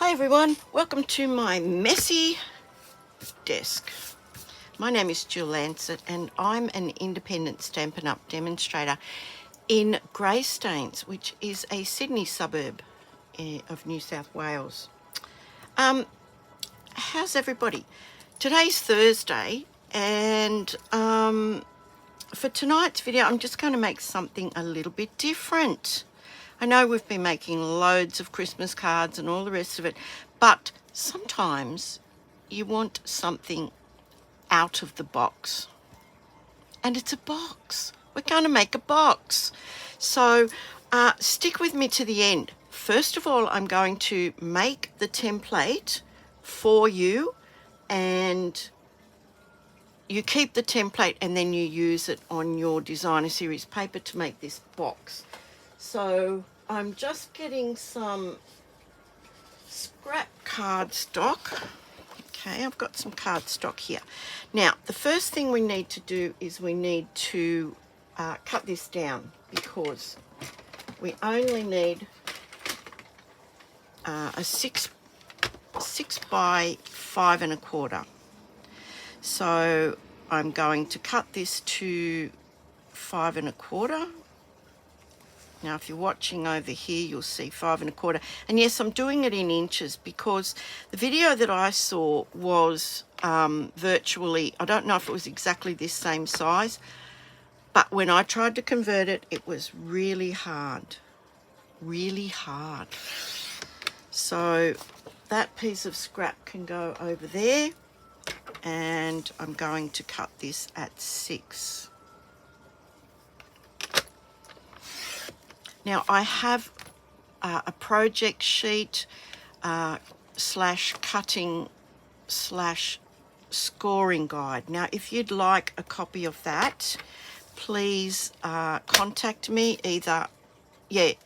Hi everyone, welcome to my messy desk. My name is Jill Lancet and I'm an independent Stampin' Up! Demonstrator in Greystanes, which is a Sydney suburb of New South Wales. How's everybody? Today's Thursday and for tonight's video I'm just going to make something a little bit different. I know we've been making loads of Christmas cards and all the rest of it, but sometimes you want something out of the box. And it's a box. We're going to make a box. So stick with me to the end. First of all, I'm going to make the template for you, and you keep the template and then you use it on your designer series paper to make this box. So I'm just getting some scrap cardstock. Okay, I've got some cardstock here. Now, the first thing we need to do is we need to cut this down, because we only need a 6 by 5 1/4. So I'm going to cut this to 5 1/4. Now, if you're watching over here, you'll see 5 1/4. And yes, I'm doing it in inches because the video that I saw was virtually, I don't know if it was exactly this same size, but when I tried to convert it, it was really hard, really hard. So that piece of scrap can go over there, and I'm going to cut this at 6. Now, I have a project sheet slash cutting slash scoring guide. Now, if you'd like a copy of that, please contact me.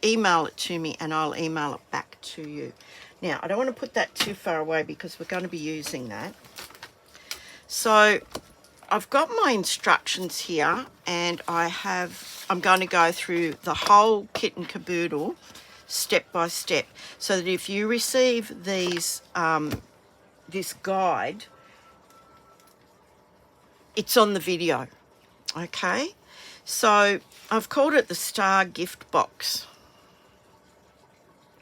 Email it to me and I'll email it back to you. Now, I don't want to put that too far away because we're going to be using that. So I've got my instructions here, and I'm going to go through the whole kit and caboodle step by step, so that if you receive these this guide, it's on the video. Okay, so I've called it the Star Gift Box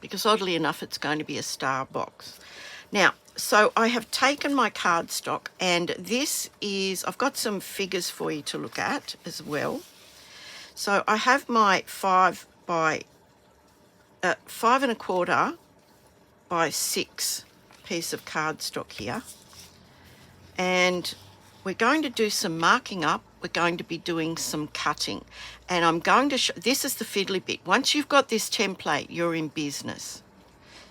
because oddly enough it's going to be a star box. Now, so I have taken my cardstock, and this is, I've got some figures for you to look at as well. So I have my 5 1/4 by 6 piece of cardstock here, and we're going to do some marking up. We're going to be doing some cutting, and I'm going to show, this is the fiddly bit. Once you've got this template, you're in business.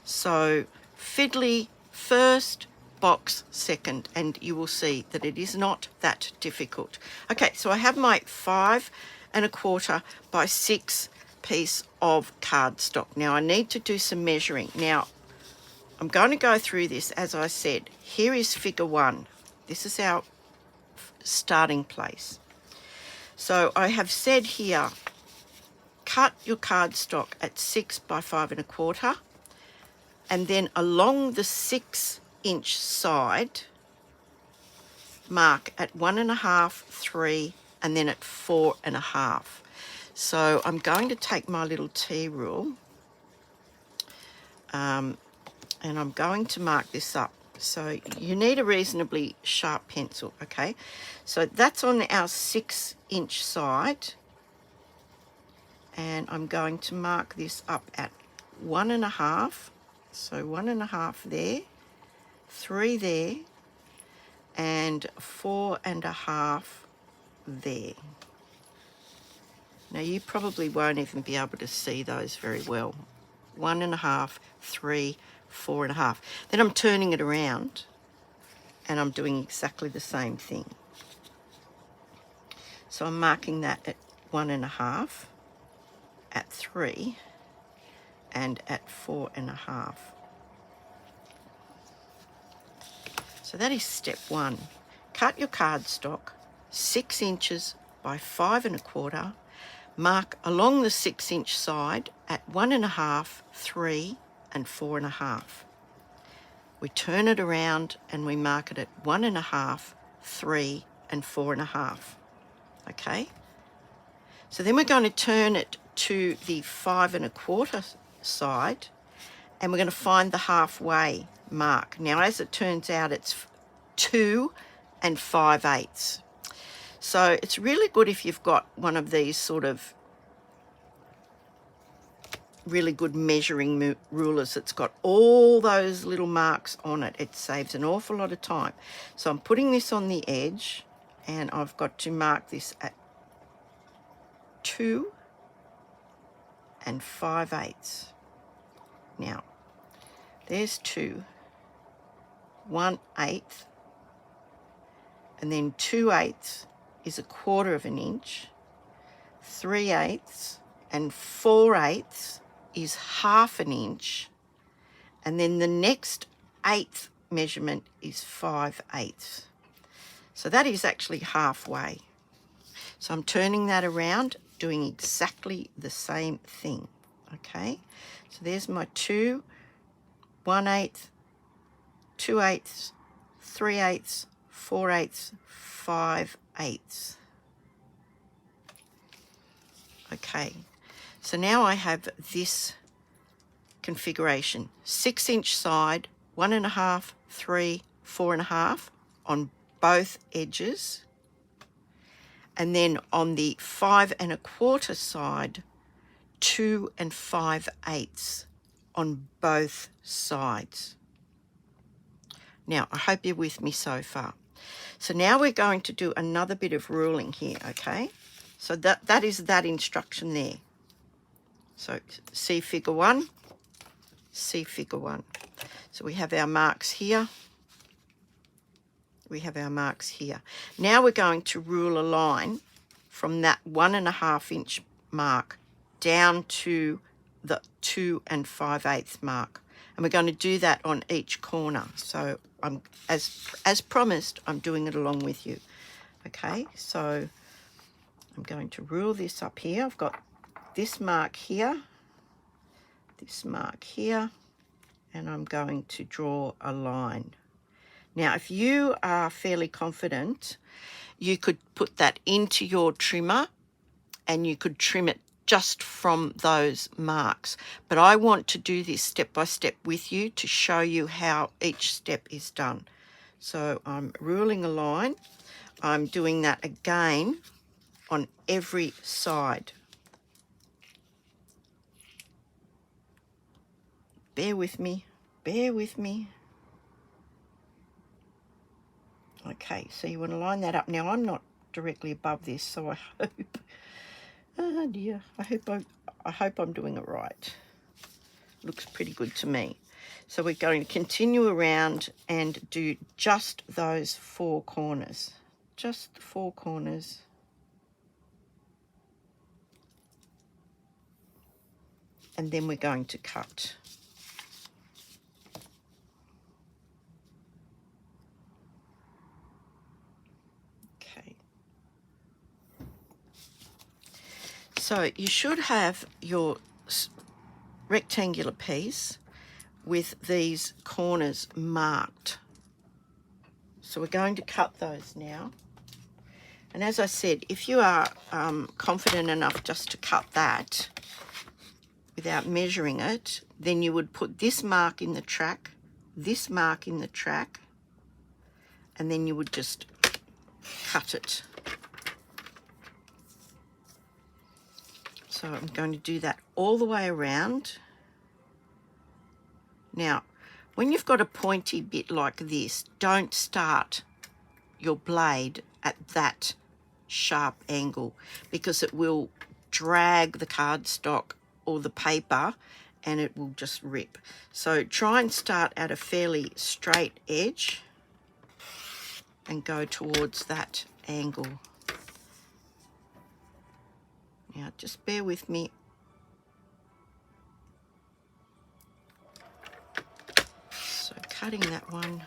So fiddly first, box second, and you will see that it is not that difficult. Okay, so I have my 5 1/4 by 6 piece of cardstock. Now I need to do some measuring. Now I'm going to go through this. As I said, here is figure 1. This is our starting place. So I have said here, cut your cardstock at 6 by 5 1/4, and then along the 6-inch side, mark at 1 1/2, 3, and then at 4 1/2. So I'm going to take my little T rule, and I'm going to mark this up. So you need a reasonably sharp pencil, okay? So that's on our 6-inch side, and I'm going to mark this up at 1 1/2. So 1 1/2 there, 3 there, and 4 1/2 there. Now you probably won't even be able to see those very well. 1 1/2, 3, 4 1/2. Then I'm turning it around and I'm doing exactly the same thing. So I'm marking that at 1 1/2, at 3, and at 4 1/2. So that is step 1. Cut your cardstock 6 inches by 5 1/4. Mark along the 6-inch side at 1 1/2, 3, and 4 1/2. we turn it around and we mark it at 1.5, 3 and 4.5. Okay, so then we're going to turn it to the 5 1/4 side, and we're going to find the halfway mark. Now, as it turns out, it's 2 5/8. So it's really good if you've got one of these sort of really good measuring rulers that's got all those little marks on it. It saves an awful lot of time. So I'm putting this on the edge, and I've got to mark this at 2 5/8. Now, there's 2, 1/8, and then 2/8 is 1/4 of an inch, 3/8 and 4/8 is 1/2 an inch, and then the next 1/8 measurement is 5/8. So that is actually halfway. So I'm turning that around, doing exactly the same thing. Okay, so there's my 2, 1/8, 2/8, 3/8, 4/8, 5/8. Okay, so now I have this configuration: 6-inch side, 1.5, 3, 4.5 on both edges, and then on the 5 1/4 side, 2 5/8 on both sides. Now, I hope you're with me so far. So now we're going to do another bit of ruling here, okay? So that is that instruction there. So see figure 1, see figure 1. So we have our marks here. We have our marks here. Now we're going to rule a line from that 1.5 inch mark down to the 2 5/8 mark. And we're going to do that on each corner. So I'm, as promised, I'm doing it along with you. Okay, so I'm going to rule this up here. I've got this mark here, this mark here, and I'm going to draw a line. Now, if you are fairly confident, you could put that into your trimmer and you could trim it just from those marks. But I want to do this step by step with you to show you how each step is done. So I'm ruling a line. I'm doing that again on every side. Bear with me, bear with me. Okay, so you want to line that up. Now, I'm not directly above this, so I hope, oh dear, I hope I'm doing it right. Looks pretty good to me. So we're going to continue around and do just those 4 corners. Just the 4 corners. And then we're going to cut. Okay. So you should have your rectangular piece with these corners marked. So we're going to cut those now. And as I said, if you are confident enough just to cut that without measuring it, then you would put this mark in the track, this mark in the track, and then you would just cut it. So I'm going to do that all the way around. Now, when you've got a pointy bit like this, don't start your blade at that sharp angle, because it will drag the cardstock or the paper and it will just rip. So try and start at a fairly straight edge and go towards that angle. Now, just bear with me. So cutting that one,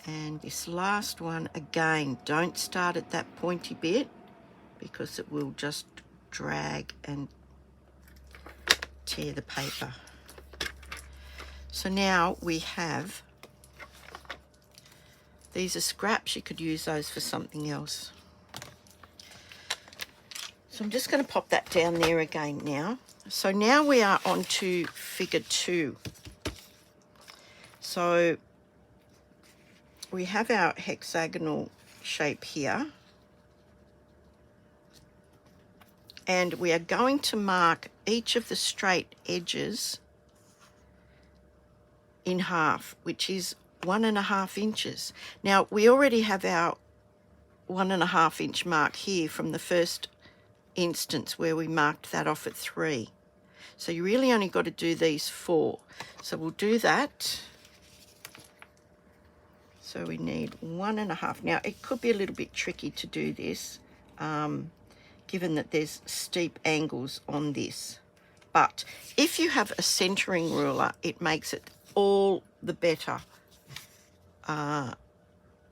and this last one, again, don't start at that pointy bit because it will just drag and tear the paper. So now we have, these are scraps, you could use those for something else. So I'm just going to pop that down there again now. So now we are on to figure 2. So we have our hexagonal shape here. And we are going to mark each of the straight edges in half, which is 1.5 inches. Now, we already have our 1.5 inch mark here from the first instance where we marked that off at 3. So you really only got to do these 4. So we'll do that. So we need 1.5. Now, it could be a little bit tricky to do this, given that there's steep angles on this. But if you have a centering ruler, it makes it all the better,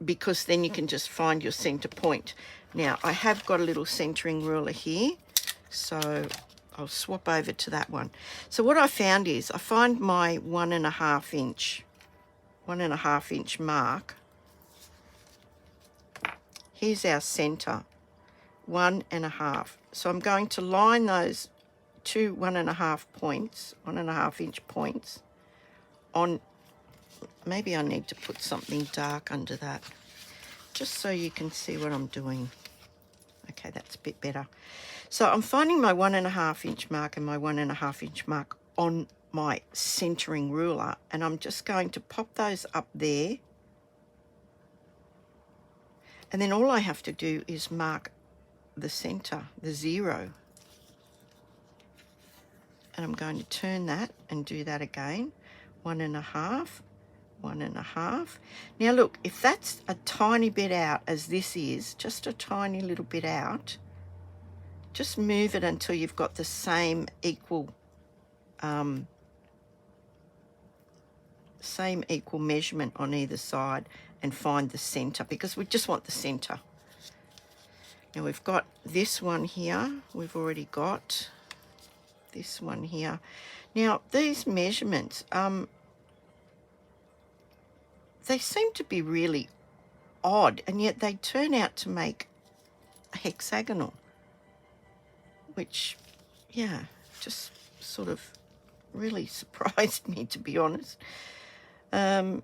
because then you can just find your center point. Now, I have got a little centering ruler here, so I'll swap over to that one. So what I found is, I find my 1.5 inch mark. Here's our center, 1.5. So I'm going to line those two 1.5 inch points on. Maybe I need to put something dark under that, just so you can see what I'm doing. Okay, that's a bit better. So I'm finding my 1.5 inch mark and my 1.5 inch mark on my centering ruler, and I'm just going to pop those up there. And then all I have to do is mark the center, the 0. And I'm going to turn that and do that again. 1.5. 1.5. Now look, if that's a tiny bit out, as this is, just a tiny little bit out, just move it until you've got the same equal measurement on either side, and find the center, because we just want the center. Now we've got this one here, we've already got this one here. Now these measurements, they seem to be really odd, and yet they turn out to make a hexagonal, which, yeah, just sort of really surprised me, to be honest. Clearly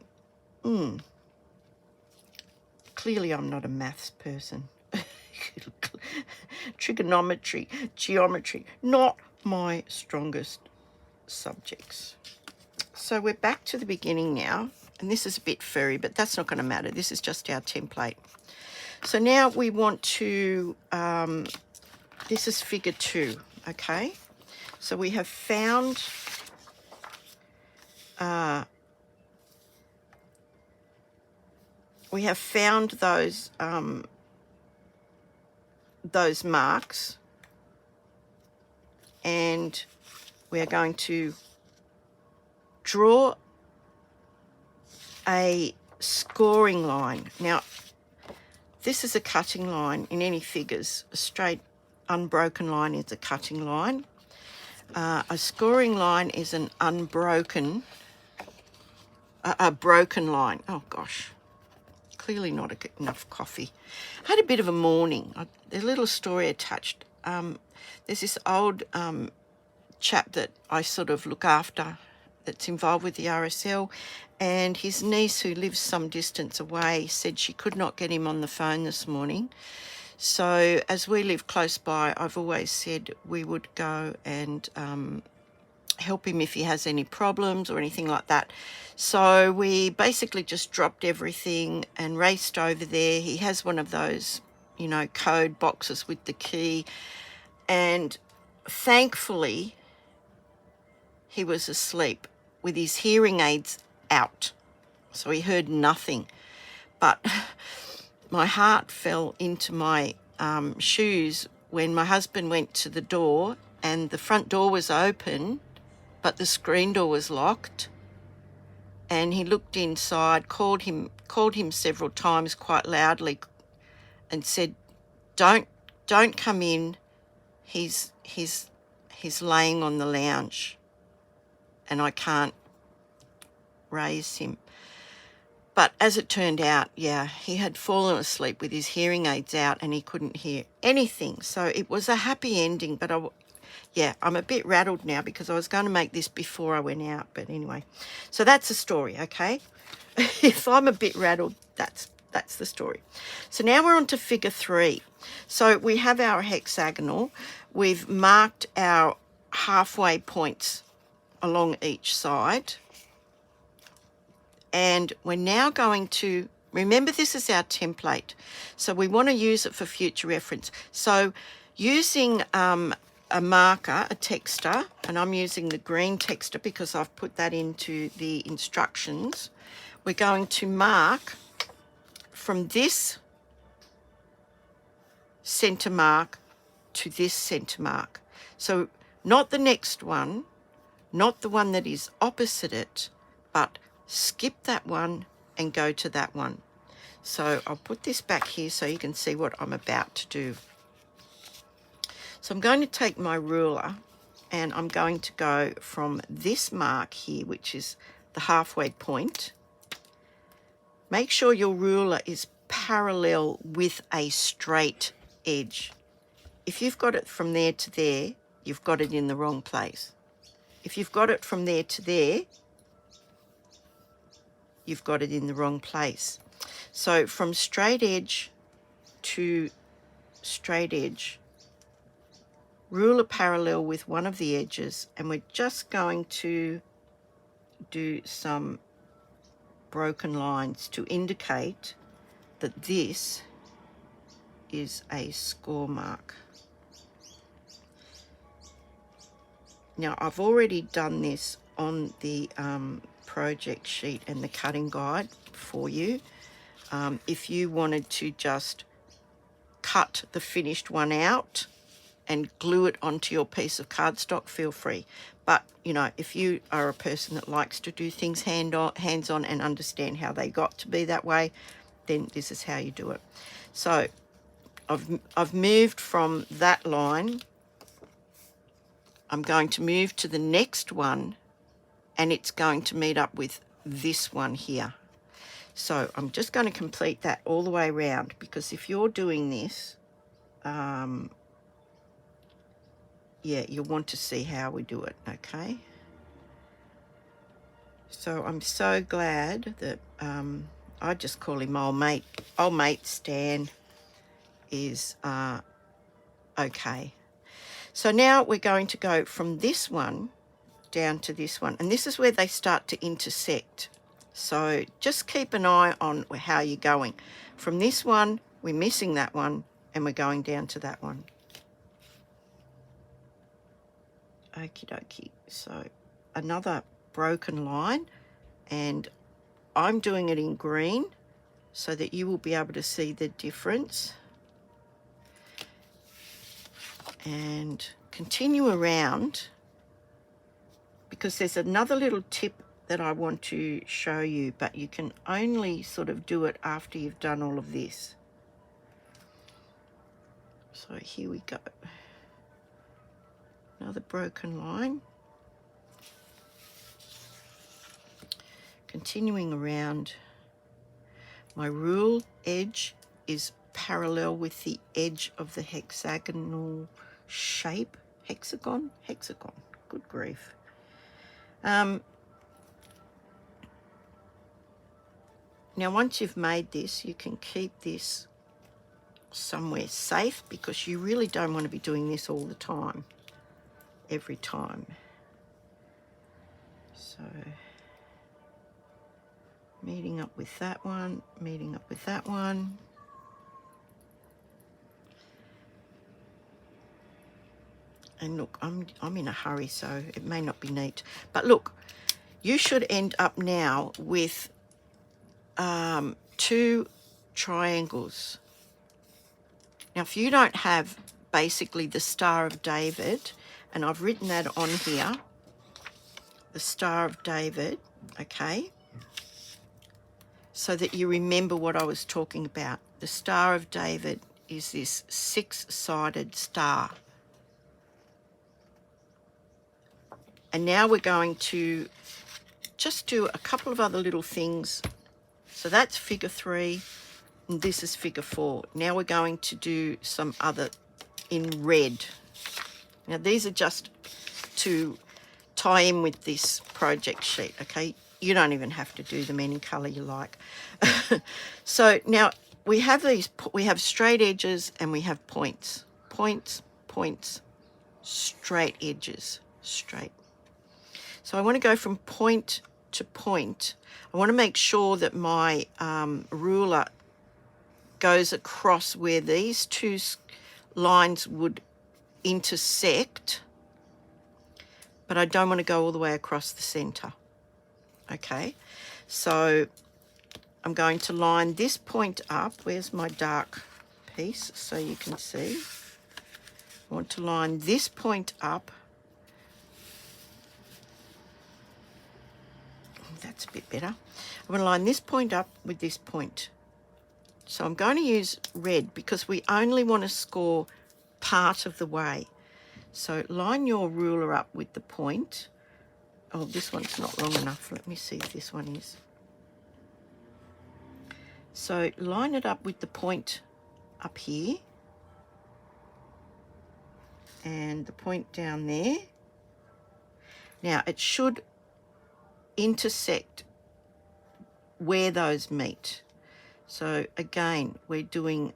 I'm not a maths person. Trigonometry, geometry, not my strongest subjects. So we're back to the beginning now, and this is a bit furry, but that's not going to matter. This is just our template. So now we want to, this is figure 2, okay? So we have found those marks, and we are going to draw a scoring line. Now, this is a cutting line in any figures. A straight, unbroken line is a cutting line. A scoring line is an unbroken, a broken line. Oh gosh, clearly not enough coffee. I had a bit of a morning. There's a little story attached. There's this old chap that I sort of look after that's involved with the RSL, and his niece, who lives some distance away, said she could not get him on the phone this morning. So as we live close by, I've always said we would go and help him if he has any problems or anything like that. So we basically just dropped everything and raced over there. He has one of those, you know, code boxes with the key, and thankfully he was asleep with his hearing aids out, so he heard nothing. But my heart fell into my shoes when my husband went to the door, and the front door was open, but the screen door was locked. And he looked inside, called him several times quite loudly, and said, "Don't come in. He's laying on the lounge, and I can't raise him. But as it turned out, yeah, he had fallen asleep with his hearing aids out and he couldn't hear anything. So it was a happy ending, but yeah, I'm a bit rattled now because I was going to make this before I went out. But anyway, so that's the story, okay? If I'm a bit rattled, that's the story. So now we're on to figure 3. So we have our hexagonal. We've marked our halfway points along each side. And we're now going to, remember this is our template, so we want to use it for future reference. So using a marker, a texter, and I'm using the green texter because I've put that into the instructions, we're going to mark from this centre mark to this centre mark. So not the next one, not the one that is opposite it, but skip that one and go to that one. So I'll put this back here so you can see what I'm about to do. So I'm going to take my ruler and I'm going to go from this mark here, which is the halfway point. Make sure your ruler is parallel with a straight edge. If you've got it from there to there, you've got it in the wrong place. If you've got it from there to there, you've got it in the wrong place. So from straight edge to straight edge, ruler parallel with one of the edges, and we're just going to do some broken lines to indicate that this is a score mark. Now I've already done this on the project sheet and the cutting guide for you. If you wanted to just cut the finished one out and glue it onto your piece of cardstock, feel free. But, you know, if you are a person that likes to do things hands-on and understand how they got to be that way, then this is how you do it. So I've moved from that line. I'm going to move to the next one, and it's going to meet up with this one here. So I'm just going to complete that all the way around, because if you're doing this, yeah, you'll want to see how we do it, okay? So I'm so glad that I just call him old mate Stan is okay. So now we're going to go from this one down to this one, and this is where they start to intersect. So just keep an eye on how you're going. From this one, we're missing that one, and we're going down to that one. Okie dokie. So another broken line, and I'm doing it in green so that you will be able to see the difference. And continue around, because there's another little tip that I want to show you, but you can only sort of do it after you've done all of this. So here we go. Another broken line. Continuing around. My rule edge is parallel with the edge of the hexagonal shape. Hexagon? Hexagon. Good grief. Now once you've made this, you can keep this somewhere safe, because you really don't want to be doing this all the time, every time. So meeting up with that one, meeting up with that one. And look, I'm in a hurry, so it may not be neat. But look, you should end up now with 2 triangles. Now, if you don't have basically the Star of David, and I've written that on here, the Star of David, okay, so that you remember what I was talking about. The Star of David is this 6-sided star. And now we're going to just do a couple of other little things. So that's figure 3, and this is figure 4. Now we're going to do some other in red. Now these are just to tie in with this project sheet, okay? You don't even have to do them any colour you like. So now we have these, we have straight edges and we have points. Points, points, straight edges, straight. So I want to go from point to point. I want to make sure that my ruler goes across where these two lines would intersect, but I don't want to go all the way across the center. Okay, so I'm going to line this point up. Where's my dark piece so you can see? I want to line this point up. That's a bit better. I'm going to line this point up with this point. So I'm going to use red because we only want to score part of the way. So line your ruler up with the point. Oh, this one's not long enough. Let me see if this one is. So line it up with the point up here. And the point down there. Now it should intersect where those meet. So again, we're doing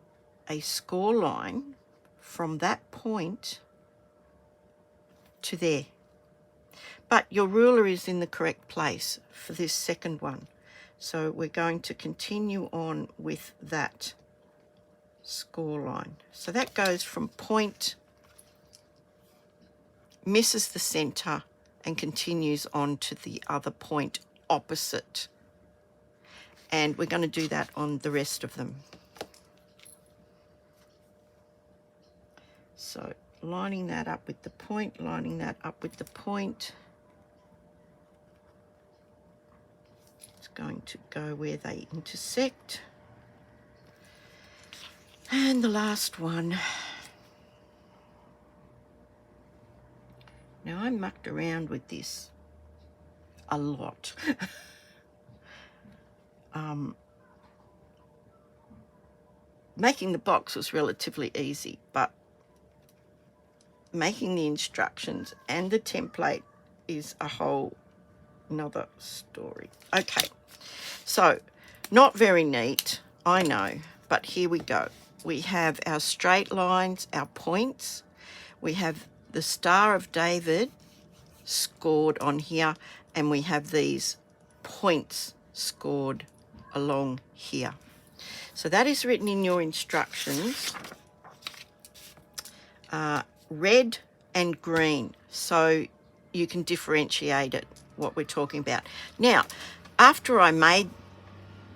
a score line from that point to there. But your ruler is in the correct place for this second one. So we're going to continue on with that score line. So that goes from point, misses the center, and continues on to the other point opposite. And we're going to do that on the rest of them. So lining that up with the point, lining that up with the point. It's going to go where they intersect. And the last one. Now I mucked around with this a lot. Making the box was relatively easy, but making the instructions and the template is a whole another story. Okay, so not very neat, I know, but here we go. We have our straight lines, our points. We have the Star of David scored on here, and we have these points scored along here. So that is written in your instructions, red and green, so you can differentiate it, what we're talking about. Now, after I made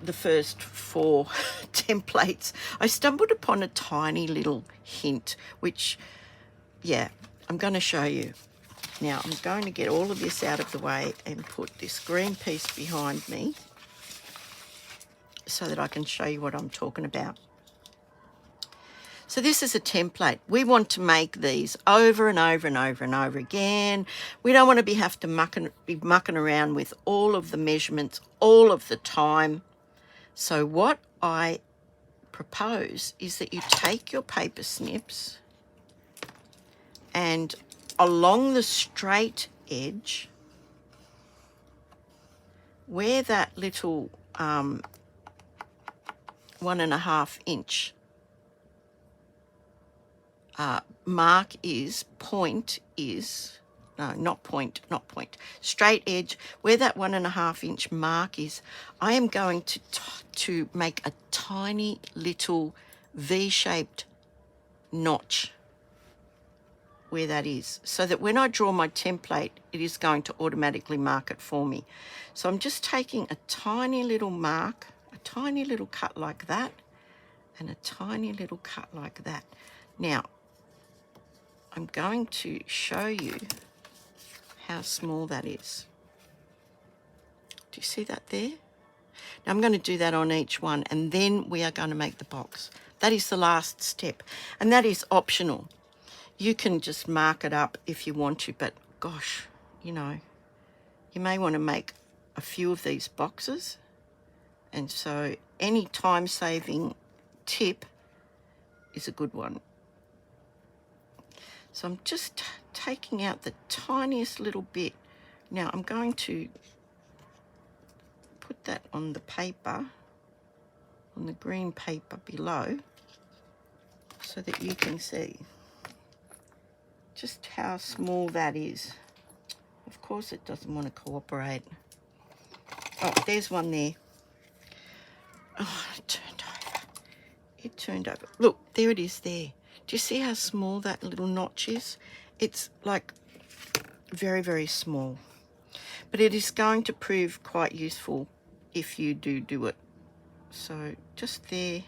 the first 4 templates, I stumbled upon a tiny little hint, which, yeah, I'm going to show you. Now, I'm going to get all of this out of the way and put this green piece behind me so that I can show you what I'm talking about. So this is a template. We want to make these over and over and over and over again. We don't want to be mucking around with all of the measurements all of the time. So what I propose is that you take your paper snips and along the straight edge, where that little 1.5 inch mark is, point is, no, not point, straight edge, where that 1.5 inch mark is, I am going to make a tiny little V-shaped notch where that is, so that when I draw my template, it is going to automatically mark it for me. So I'm just taking a tiny little mark, a tiny little cut like that, and a tiny little cut like that. Now, I'm going to show you how small that is. Do you see that there? Now I'm going to do that on each one, and then we are going to make the box. That is the last step, and that is optional. You can just mark it up if you want to, but gosh, you know, you may want to make a few of these boxes, and so any time-saving tip is a good one. So I'm just taking out the tiniest little bit. Now I'm going to put that on the paper, on the green paper below, so that you can see just how small that is. Of course it doesn't want to cooperate. Oh, there's one there. Oh, it turned over. It turned over. Look, there it is there. Do you see how small that little notch is? It's like very, very small. But it is going to prove quite useful if you do it. So just there.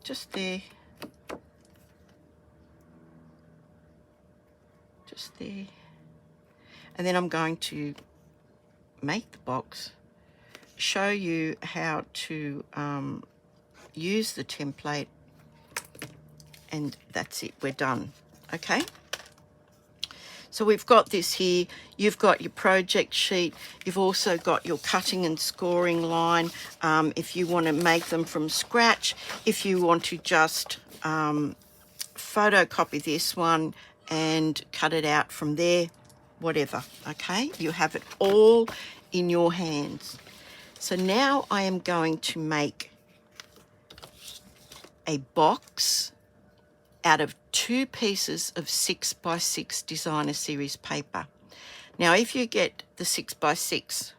Just there. Just there. And then I'm going to make the box, show you how to use the template, and that's it, we're done. Okay, so we've got this here. You've got your project sheet, you've also got your cutting and scoring line, if you want to make them from scratch, if you want to just photocopy this one and cut it out from there, whatever. Okay, you have it all in your hands. So now I am going to make a box out of 2 pieces of 6x6 designer series paper. Now if you get the 6x6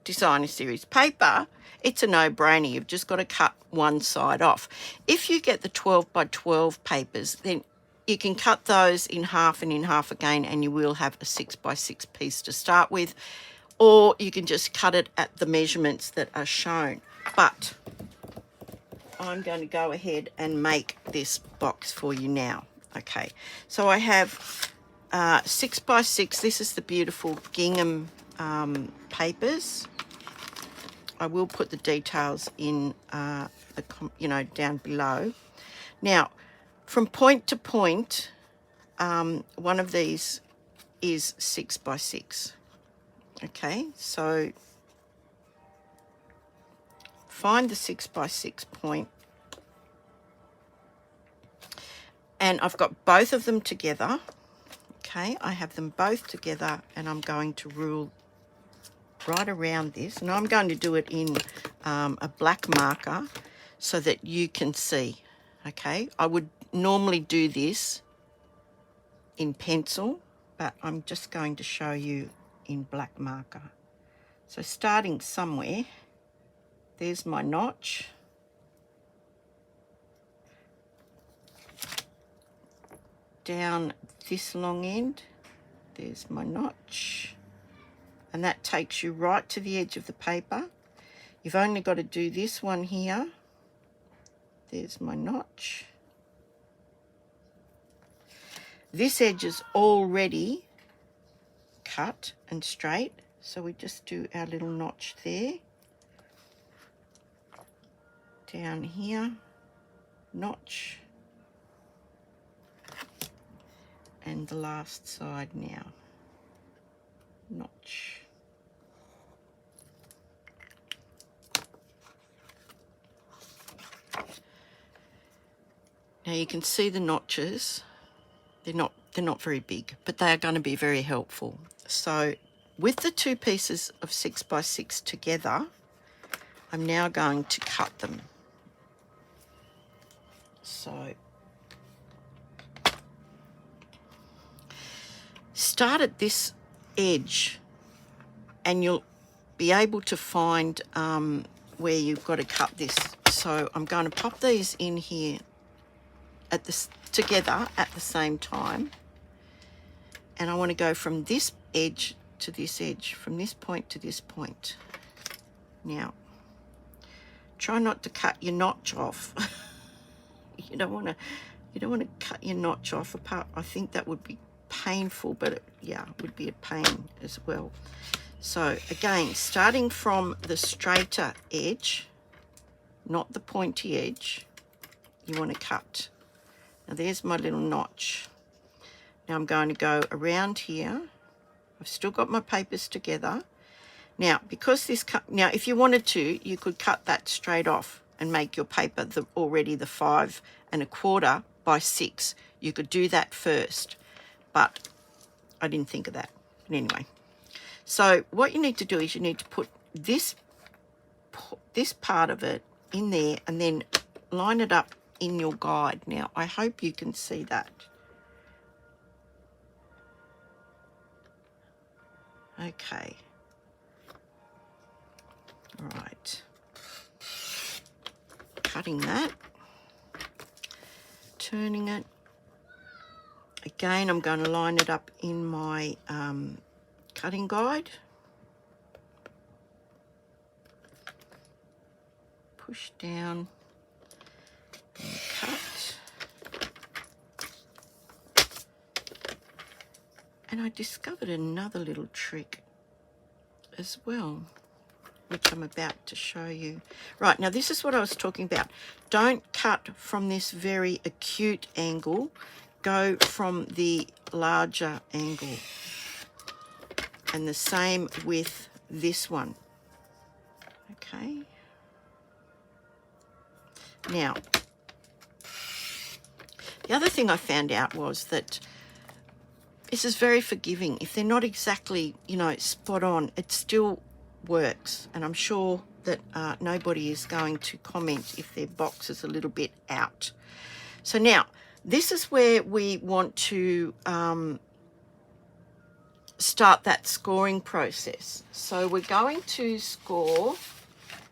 designer series paper, it's a no-brainer. You've just got to cut one side off. If you get the 12x12 papers, then you can cut those in half and in half again, and you will have a 6x6 piece to start with, or you can just cut it at the measurements that are shown. But I'm going to go ahead and make this box for you now. Okay, so I have 6x6. This is the beautiful gingham papers. I will put the details in down below. Now, from point to point, one of these is 6x6. Okay, so find the 6x6 point, and I've got both of them together. Okay, I have them both together, and I'm going to rule right around this, and I'm going to do it in a black marker so that you can see. Okay, I would normally do this in pencil, but I'm just going to show you in black marker. So starting somewhere, there's my notch. Down this long end, there's my notch. And that takes you right to the edge of the paper. You've only got to do this one here. There's my notch. This edge is already cut and straight, so we just do our little notch there. Down here, notch. And the last side now, notch. Now you can see the notches. They're not very big, but they are going to be very helpful. So with the 2 pieces of 6x6 together, I'm now going to cut them. So start at this edge, and you'll be able to find where you've got to cut this. So I'm going to pop these in here together at the same time, and I want to go from this edge to this edge, from this point to this point. Now try not to cut your notch off. you don't want to cut your notch off apart. I think that would be painful, but it would be a pain as well. So again, starting from the straighter edge, not the pointy edge, you want to cut. Now there's my little notch. Now I'm going to go around here. I've still got my papers together, Now, because this now if you wanted to, you could cut that straight off and make your paper already the 5 1/4 by 6. You could do that first, but I didn't think of that. But anyway, so what you need to do is you need to put this part of it in there and then line it up in your guide. Now, I hope you can see that. Okay. Right. Cutting that. Turning it. Again, I'm going to line it up in my cutting guide. Push down and cut. And I discovered another little trick as well, which I'm about to show you. Right, now this is what I was talking about. Don't cut from this very acute angle. Go from the larger angle. And the same with this one. Okay. Now, the other thing I found out was that this is very forgiving. If they're not exactly, you know, spot on, it still works. And I'm sure that nobody is going to comment if their box is a little bit out. So now, this is where we want to start that scoring process. So we're going to score,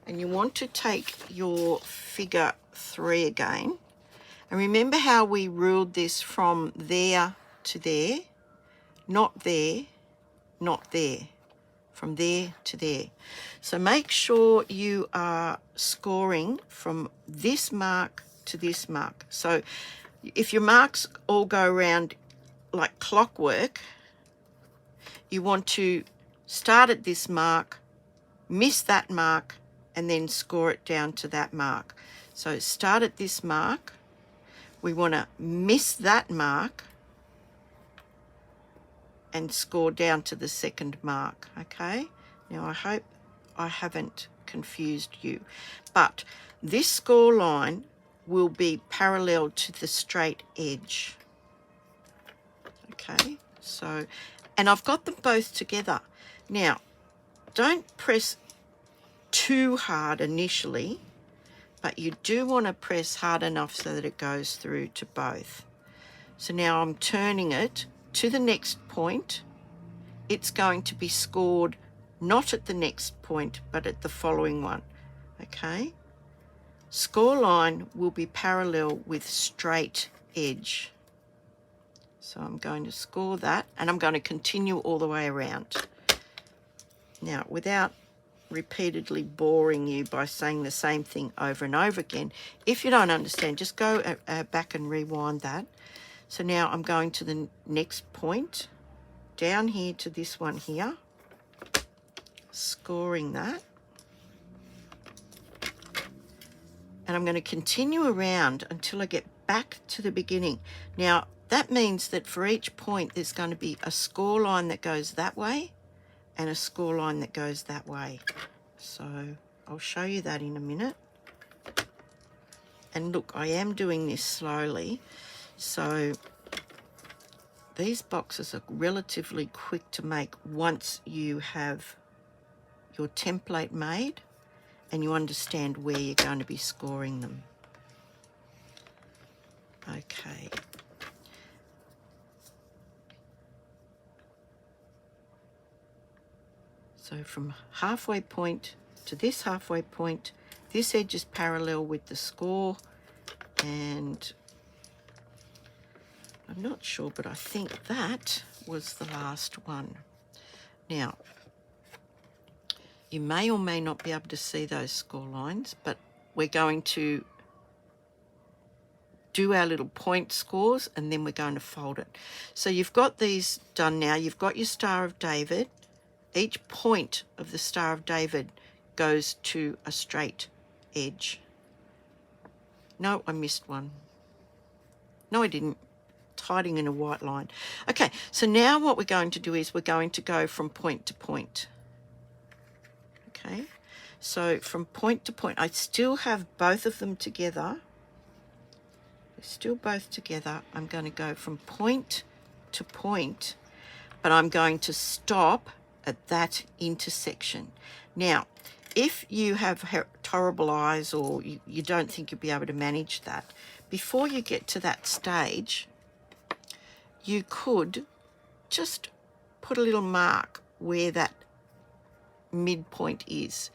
and you want to take your figure 3 again. And remember how we ruled this from there to there, not there, not there, from there to there. So make sure you are scoring from this mark to this mark. So if your marks all go around like clockwork, you want to start at this mark, miss that mark, and then score it down to that mark. So start at this mark. We want to miss that mark and score down to the second mark, okay? Now, I hope I haven't confused you, but this score line will be parallel to the straight edge, okay? So, and I've got them both together. Now, don't press too hard initially, but you do want to press hard enough so that it goes through to both. So now I'm turning it to the next point. It's going to be scored not at the next point, but at the following one, okay? Score line will be parallel with straight edge. So I'm going to score that, and I'm going to continue all the way around. Now, without repeatedly boring you by saying the same thing over and over again, if you don't understand, just go back and rewind that. So now I'm going to the next point, down here to this one here, scoring that. And I'm going to continue around until I get back to the beginning. Now, that means that for each point, there's going to be a score line that goes that way and a score line that goes that way. So I'll show you that in a minute. And look, I am doing this slowly. So these boxes are relatively quick to make once you have your template made and you understand where you're going to be scoring them. Okay. So from halfway point to this halfway point, this edge is parallel with the score, and I'm not sure, but I think that was the last one. Now, you may or may not be able to see those score lines, but we're going to do our little point scores and then we're going to fold it. So you've got these done now. You've got your Star of David. Each point of the Star of David goes to a straight edge. No, I missed one. No, I didn't. It's hiding in a white line. Okay, so now what we're going to do is we're going to go from point to point. So from point to point, I still have both of them together. They're still both together. I'm going to go from point to point, but I'm going to stop at that intersection. Now, if you have horrible eyes or you don't think you'll be able to manage that, before you get to that stage, you could just put a little mark where that midpoint is,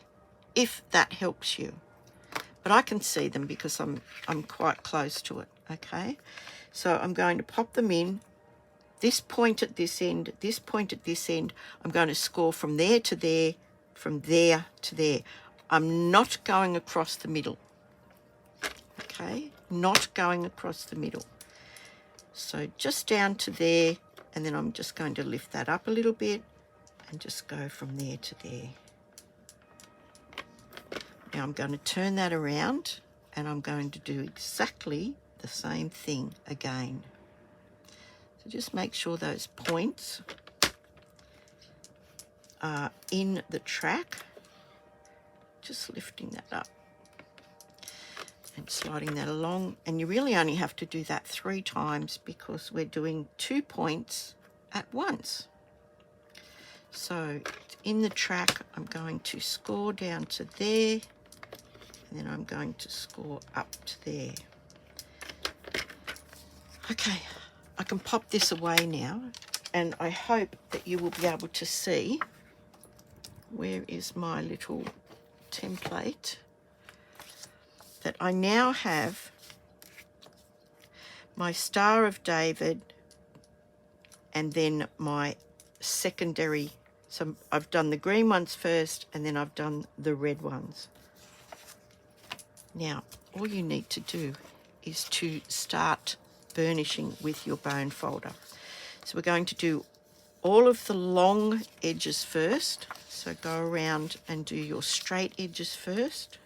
if that helps you. But I can see them because I'm quite close to it, okay? So I'm going to pop them in, this point at this end, this point at this end. I'm going to score from there to there, from there to there. I'm not going across the middle, okay? Not going across the middle. So just down to there, and then I'm just going to lift that up a little bit and just go from there to there. Now I'm going to turn that around and I'm going to do exactly the same thing again. So just make sure those points are in the track. Just lifting that up and sliding that along. And you really only have to do that 3 times because we're doing 2 points at once. So in the track, I'm going to score down to there, and then I'm going to score up to there. Okay, I can pop this away now, and I hope that you will be able to see, where is my little template, that I now have my Star of David and then my secondary. So I've done the green ones first and then I've done the red ones. Now, all you need to do is to start burnishing with your bone folder. So we're going to do all of the long edges first. So go around and do your straight edges first.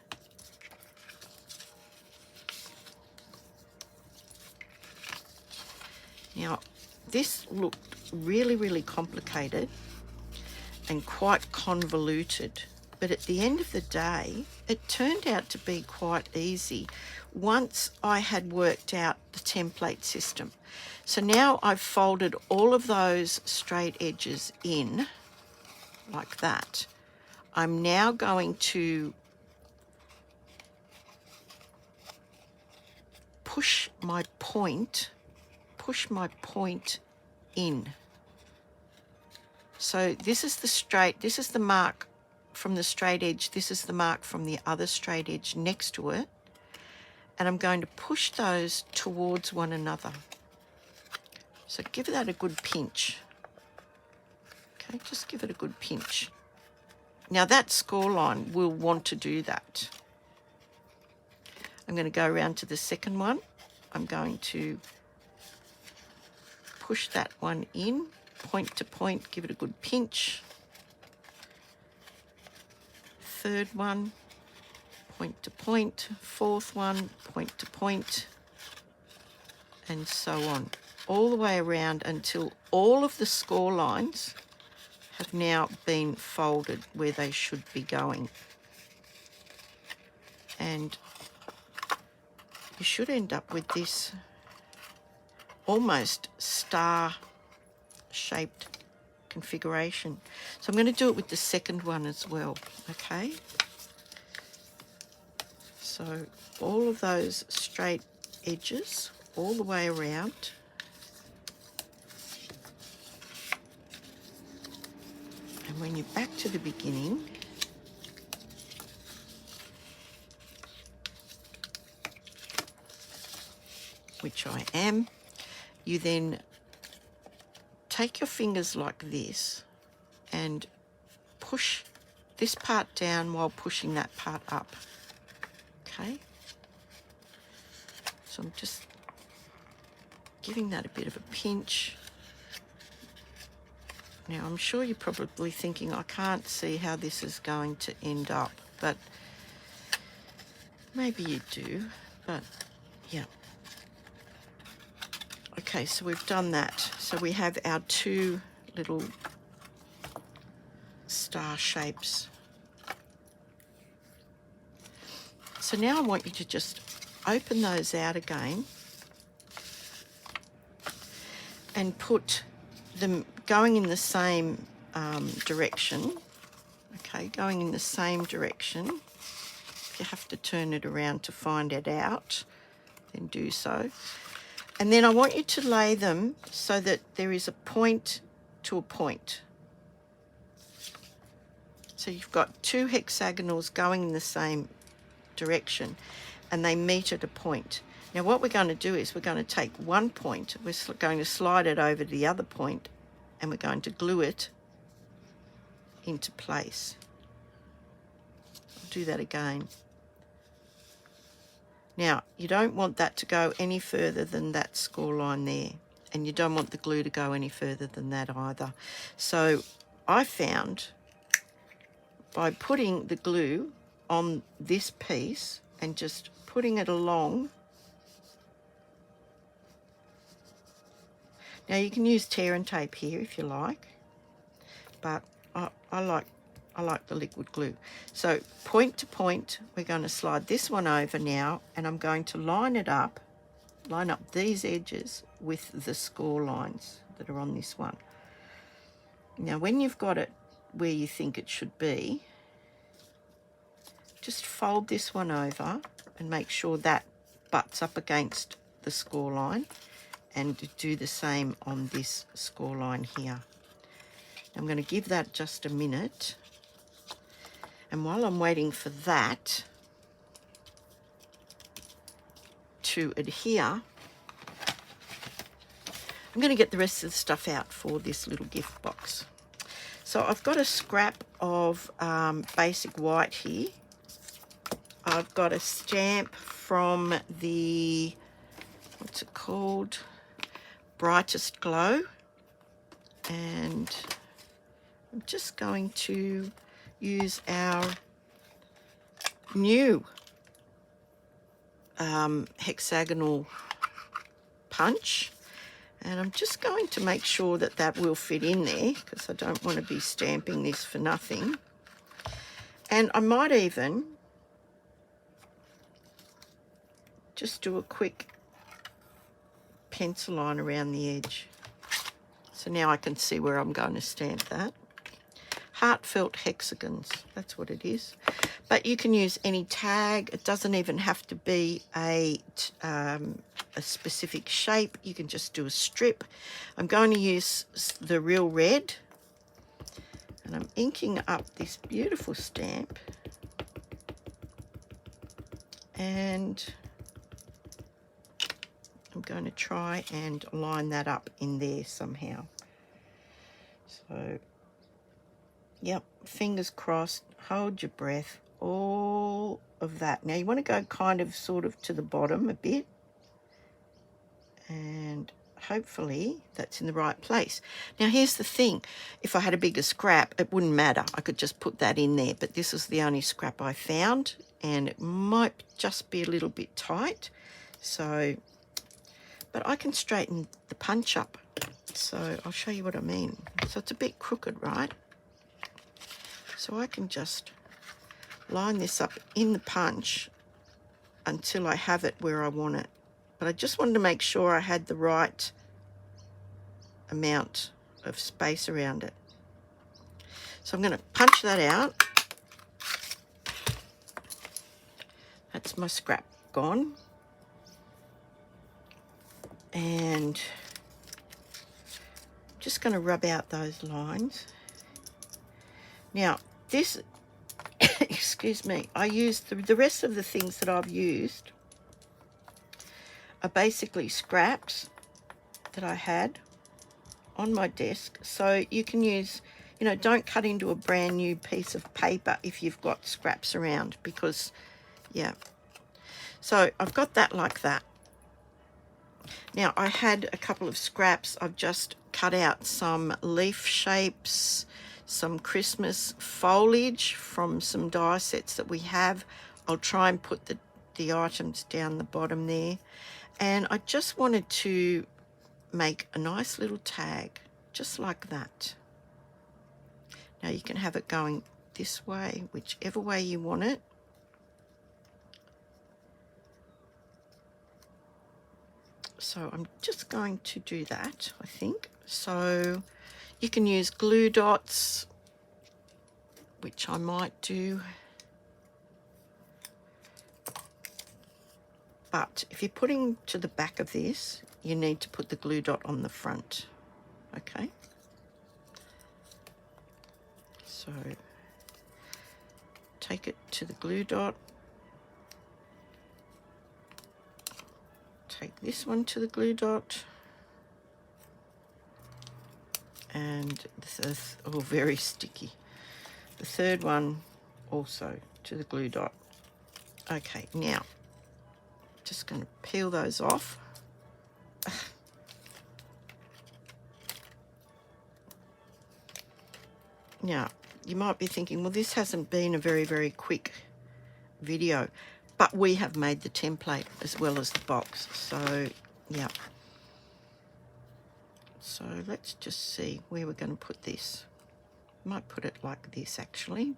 Now, this looked really, really complicated and quite convoluted, but at the end of the day, it turned out to be quite easy once I had worked out the template system. So now I've folded all of those straight edges in like that. I'm now going to push my point in. So this is the straight, this is the mark from the straight edge, this is the mark from the other straight edge next to it, and I'm going to push those towards one another. So give that a good pinch. Okay, just give it a good pinch. Now that score line will want to do that. I'm going to go around to the second one. I'm going to push that one in, point to point, give it a good pinch. Third one, point to point. Fourth one, point to point, and so on, all the way around until all of the score lines have now been folded where they should be going. And you should end up with this almost star-shaped configuration. So I'm going to do it with the second one as well, okay? So all of those straight edges all the way around. And when you're back to the beginning, which I am, you then take your fingers like this and push this part down while pushing that part up. Okay? So I'm just giving that a bit of a pinch. Now I'm sure you're probably thinking, I can't see how this is going to end up, but maybe you do, but yeah. Okay, so we've done that. So we have our 2 little star shapes So now I want you to just open those out again and put them going in the same direction. Okay, going in the same direction. If you have to turn it around to find it out, then do so. And then I want you to lay them so that there is a point to a point. So you've got two hexagonals going in the same direction and they meet at a point. Now what we're going to do is we're going to take one point, we're going to slide it over the other point, and we're going to glue it into place. I'll do that again. Now you don't want that to go any further than that score line there, and you don't want the glue to go any further than that either. So I found by putting the glue on this piece and just putting it along. Now you can use tear and tape here if you like, but I like the liquid glue. So point to point, we're going to slide this one over now, and I'm going to line up these edges with the score lines that are on this one. Now when you've got it where you think it should be, just fold this one over and make sure that butts up against the score line, and do the same on this score line here. I'm going to give that just a minute, and while I'm waiting for that to adhere, I'm going to get the rest of the stuff out for this little gift box. So I've got a scrap of basic white here. I've got a stamp from the, what's it called? Brightest Glow. And I'm just going to use our new hexagonal punch. And I'm just going to make sure that that will fit in there, because I don't want to be stamping this for nothing. And I might even just do a quick pencil line around the edge. So now I can see where I'm going to stamp that. Heartfelt hexagons, that's what it is. But you can use any tag. It doesn't even have to be a specific shape. You can just do a strip. I'm going to use the Real Red, and I'm inking up this beautiful stamp, and I'm going to try and line that up in there somehow. So, yep, fingers crossed, hold your breath, all of that. Now you want to go kind of sort of to the bottom a bit, and hopefully that's in the right place. Now here's the thing, if I had a bigger scrap, it wouldn't matter. I could just put that in there, but this is the only scrap I found, and it might just be a little bit tight. So, but I can straighten the punch up. So I'll show you what I mean. So it's a bit crooked, right? So I can just line this up in the punch until I have it where I want it. But I just wanted to make sure I had the right amount of space around it. So I'm going to punch that out. That's my scrap gone. And I'm just going to rub out those lines. Now this, excuse me, I used the rest of the things that I've used are basically scraps that I had on my desk. So you can use, you know, don't cut into a brand new piece of paper if you've got scraps around, because, yeah. So I've got that like that. Now I had a couple of scraps. I've just cut out some leaf shapes, some Christmas foliage from some die sets that we have. I'll try and put the items down the bottom there. And I just wanted to make a nice little tag, just like that. Now you can have it going this way, whichever way you want it. So I'm just going to do that, I think. So you can use glue dots, which I might do. But if you're putting to the back of this, you need to put the glue dot on the front, okay? So take it to the glue dot. Take this one to the glue dot. And this is all very sticky. The third one also to the glue dot. Okay, now just going to peel those off. Now, you might be thinking, well, this hasn't been a very, very quick video, but we have made the template as well as the box. So, yeah. So let's just see where we're going to put this. Might put it like this, actually.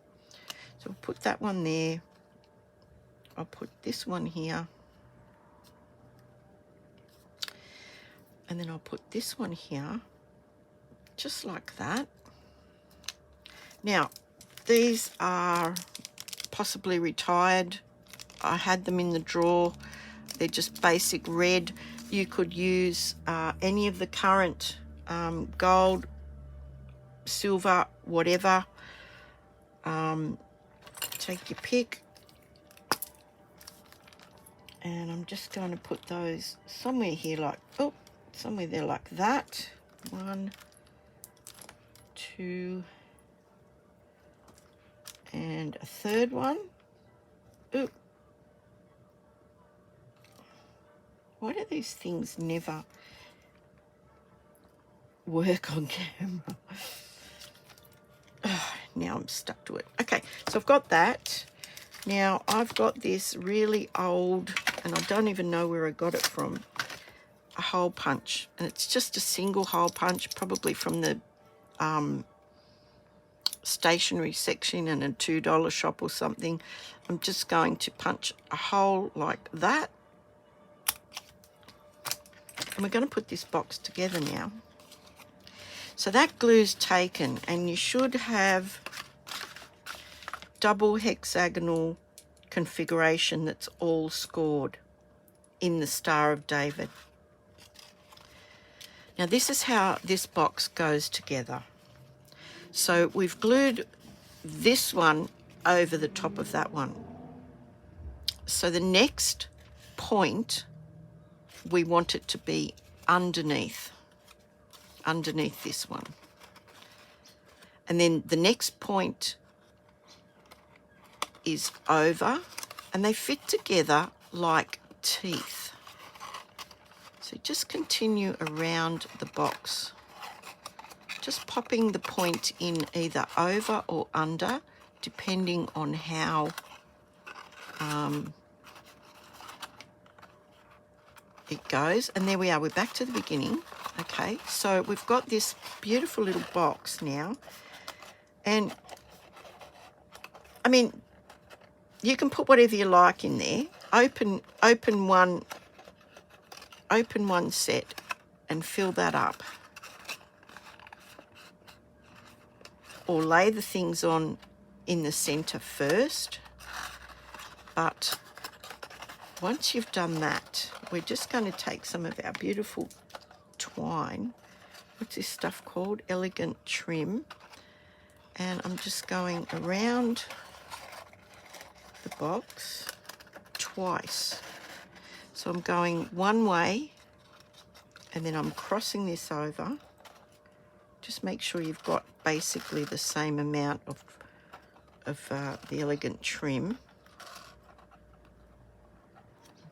So we'll put that one there. I'll put this one here. And then I'll put this one here, just like that. Now, these are possibly retired. I had them in the drawer. They're just basic red. You could use any of the current gold, silver, whatever. Take your pick. And I'm just going to put those somewhere here like, oh, somewhere there like that. 1, 2, and a third one. Ooh. Why do these things never work on camera? Now I'm stuck to it. Okay, so I've got that. Now I've got this really old, and I don't even know where I got it from, a hole punch. And it's just a single hole punch, probably from the stationery section in a $2 shop or something. I'm just going to punch a hole like that. And we're going to put this box together now. So that glue's taken, and you should have double hexagonal configuration that's all scored in the Star of David. Now this is how this box goes together. So we've glued this one over the top of that one. So the next point, we want it to be underneath this one. And then the next point is over, and they fit together like teeth. So just continue around the box, just popping the point in either over or under, depending on how it goes. And there we are, we're back to the beginning. Okay, so we've got this beautiful little box now, and I mean, you can put whatever you like in there. Open one set and fill that up, or lay the things on in the center first. But once you've done that, we're just going to take some of our beautiful twine. What's this stuff called? Elegant Trim. And I'm just going around the box twice. So I'm going one way, and then I'm crossing this over. Just make sure you've got basically the same amount of the Elegant Trim.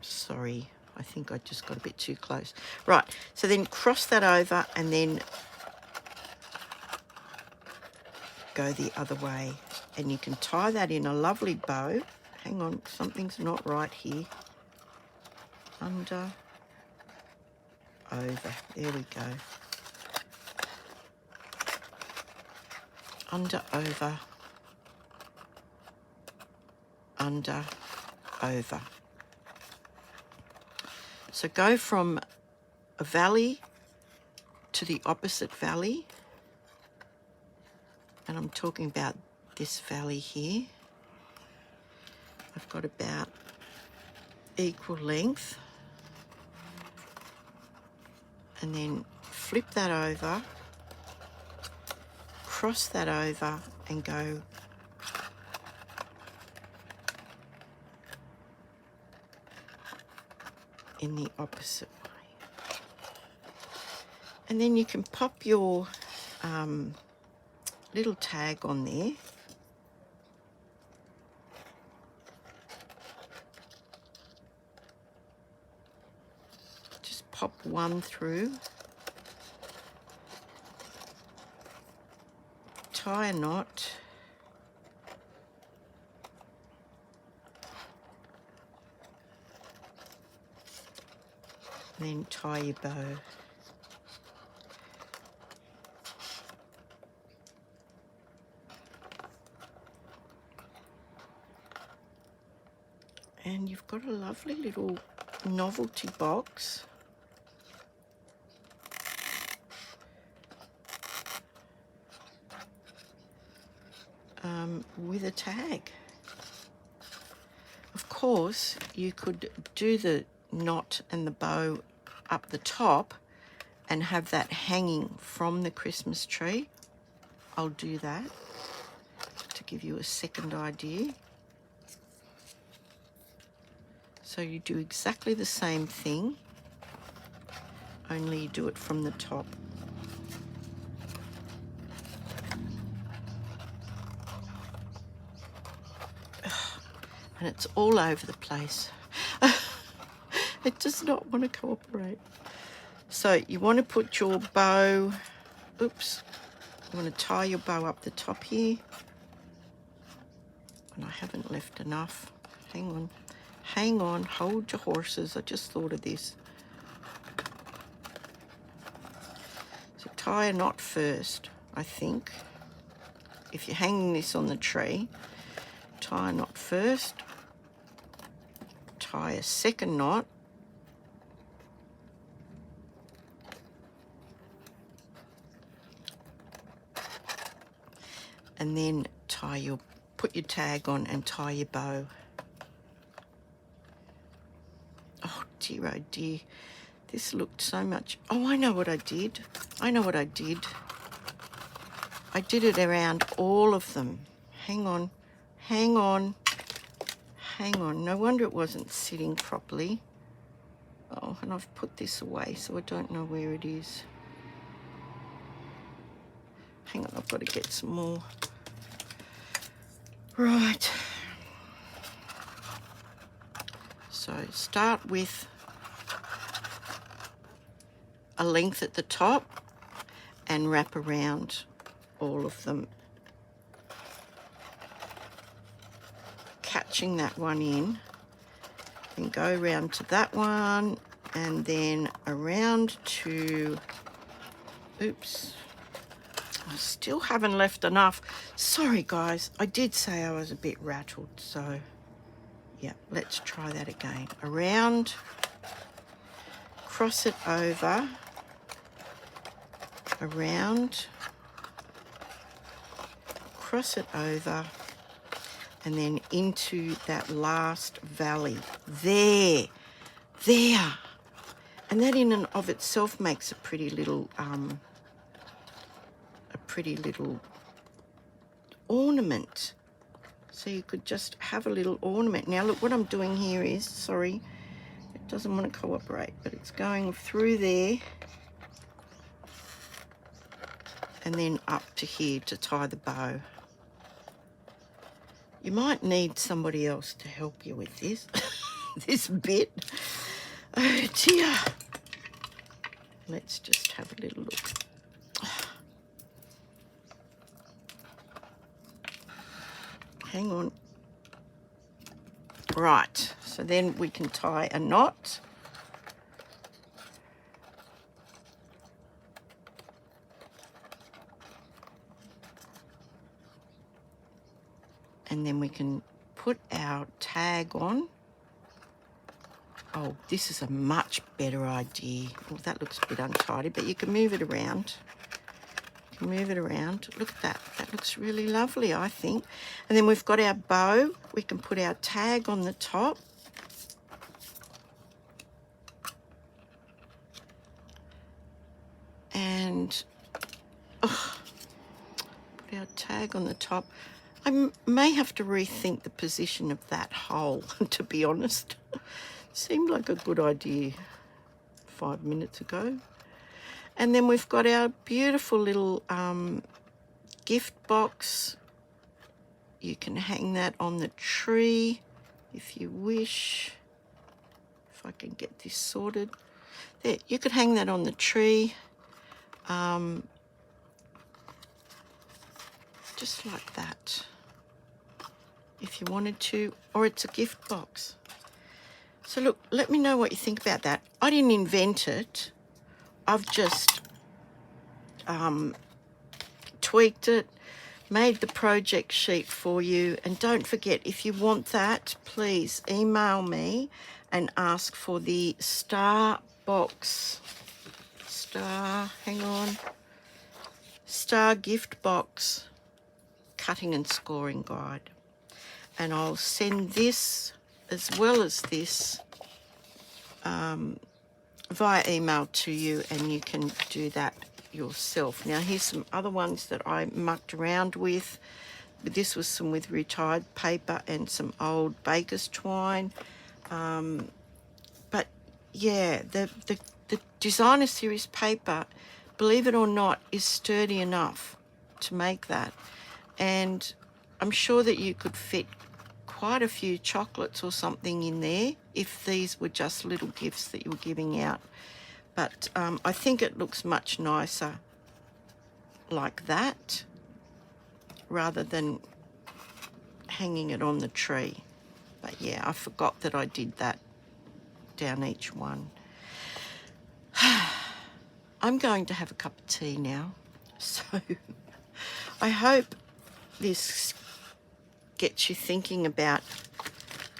Sorry, I think I just got a bit too close. Right, so then cross that over and then go the other way. And you can tie that in a lovely bow. Hang on, something's not right here. Under, over, there we go. Under, over, under, over. So go from a valley to the opposite valley, and I'm talking about this valley here. I've got about equal length, and then flip that over, cross that over, and go in the opposite way. And then you can pop your little tag on there. Just pop one through, tie a knot, and then tie your bow. And you've got a lovely little novelty box. With a tag. Of course, you could do the knot and the bow up the top and have that hanging from the Christmas tree. I'll do that to give you a second idea. So you do exactly the same thing, only you do it from the top. And it's all over the place. It does not want to cooperate. So you want to put your bow, oops, you want to tie your bow up the top here. And I haven't left enough. Hang on, hold your horses. I just thought of this. So tie a knot first, I think. If you're hanging this on the tree, tie a knot first, tie a second knot, and then put your tag on and tie your bow. Oh dear, this looked so much. Oh, I know what I did. I did it around all of them. Hang on. No wonder it wasn't sitting properly. Oh, and I've put this away, so I don't know where it is. Hang on, I've got to get some more. Right. So start with a length at the top and wrap around all of them, catching that one in, and go around to that one, and then around to, oops, I still haven't left enough. Sorry guys, I did say I was a bit rattled, so yeah, let's try that again. Around, cross it over, around, cross it over, and then into that last valley. There. And that in and of itself makes a pretty little ornament. So you could just have a little ornament. Now look, what I'm doing here is, sorry, it doesn't want to cooperate, but it's going through there and then up to here to tie the bow. You might need somebody else to help you with this, this bit. Oh dear. Let's just have a little look. Hang on. Right, so then we can tie a knot. And then we can put our tag on. Oh, this is a much better idea. Well, that looks a bit untidy, but you can move it around. You can move it around. Look at that. That looks really lovely, I think. And then we've got our bow. We can put our tag on the top. And put our tag on the top. I may have to rethink the position of that hole, to be honest. Seemed like a good idea 5 minutes ago. And then we've got our beautiful little gift box. You can hang that on the tree if you wish. If I can get this sorted. There, you could hang that on the tree. Just like that. If you wanted to, or it's a gift box. So look, let me know what you think about that. I didn't invent it. I've just tweaked it, made the project sheet for you. And don't forget, if you want that, please email me and ask for the star gift box cutting and scoring guide. And I'll send this as well as this via email to you, and you can do that yourself. Now here's some other ones that I mucked around with. This was some with retired paper and some old baker's twine. But yeah, the designer series paper, believe it or not, is sturdy enough to make that. And I'm sure that you could fit quite a few chocolates or something in there if these were just little gifts that you were giving out. But I think it looks much nicer like that rather than hanging it on the tree. But yeah, I forgot that I did that down each one. I'm going to have a cup of tea now, so I hope this gets you thinking about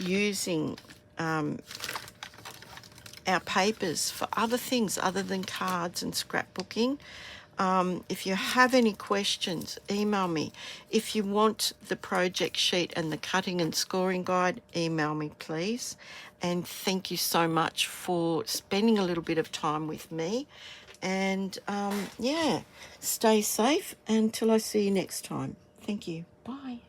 using our papers for other things other than cards and scrapbooking. If you have any questions, email me. If you want the project sheet and the cutting and scoring guide, email me, please. And thank you so much for spending a little bit of time with me. And yeah, stay safe until I see you next time. Thank you. Bye.